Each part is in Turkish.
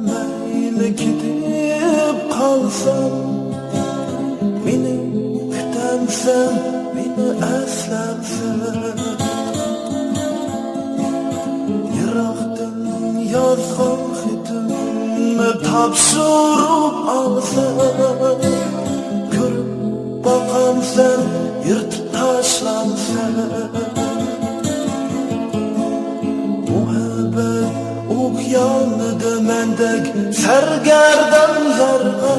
Meyli gidip kalsam, beni kütemsen, beni eslemsen, Yıraktan yazgan xetimni tapşırıp alsam, görüp bakamsan, yırtıp taşlamsan, okyanıdı mendek sergerdan yarga,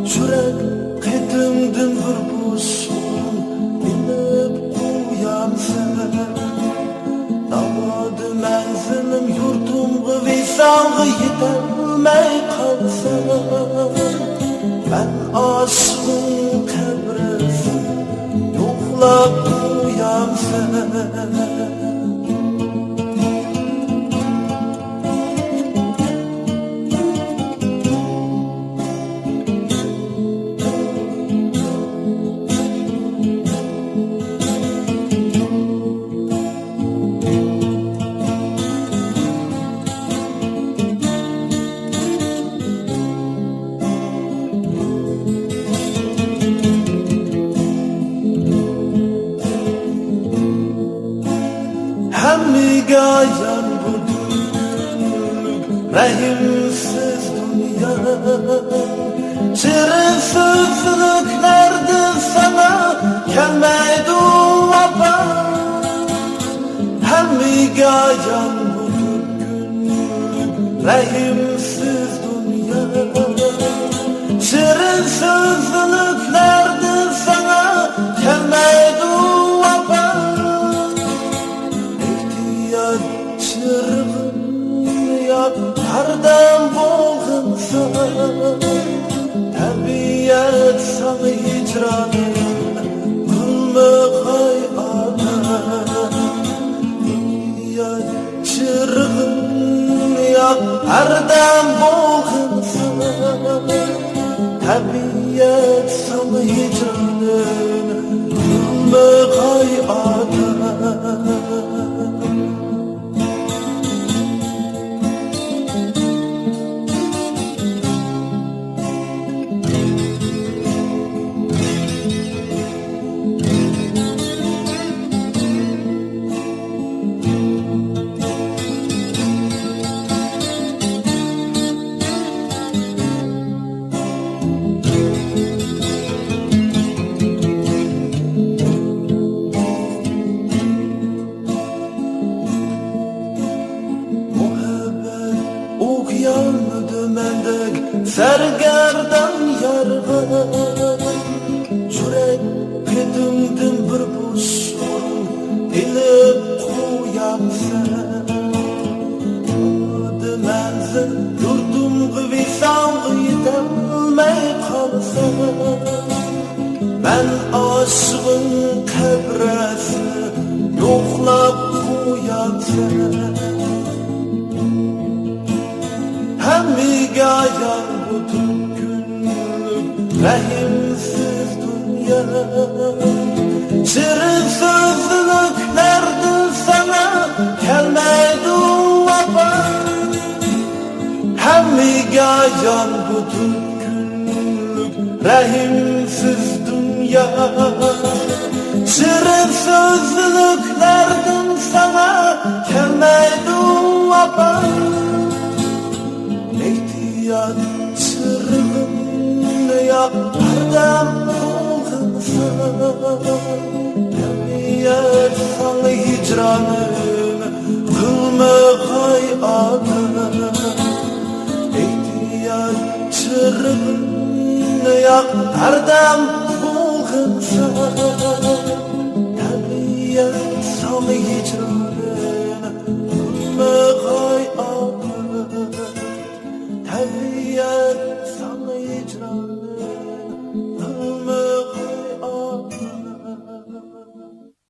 Jürek ketimdin vurbusun bilip kuyamsın, Damadı menzilim yurtumgu visanğı yetelmey kalsın, Ben aşkın kebresin yoklap kuyamsın. Hemmigayan bu günlük rahimsiz dünya, Şirin sözlüklerden sana gelmeydi vapa. Hemmigayan bu günlük rahimsiz dünya, Şirin sözlüklerden sana gelmeydi vapa. Hardam bolğunsa, tabiat sana hicranın kılmıqay ana. Çırğın yak hardam bolğunsa, tabiat sana hicranın kılmıqay ana. Okyanıdı mendek sergerdan yarga, Jürek ketimdin bir boşun bilip kuyamsan, Damadı menzil yurtumgu visanğı yetelmey kalsa, Ben aşığın kebresi yoklap kuyamsan, Hemmigayan bütün günlük rahimsiz dünya, Şirin sözlüklerden sana gelmeydi vapa. Hemmigayan bütün günlük rahimsiz dünya, Şirin sözlüklerden sana gelmeydi vapa. Çırğın yak hardam bolğunsa, tabiat sana hicranın kılmıqay ana. yaktardım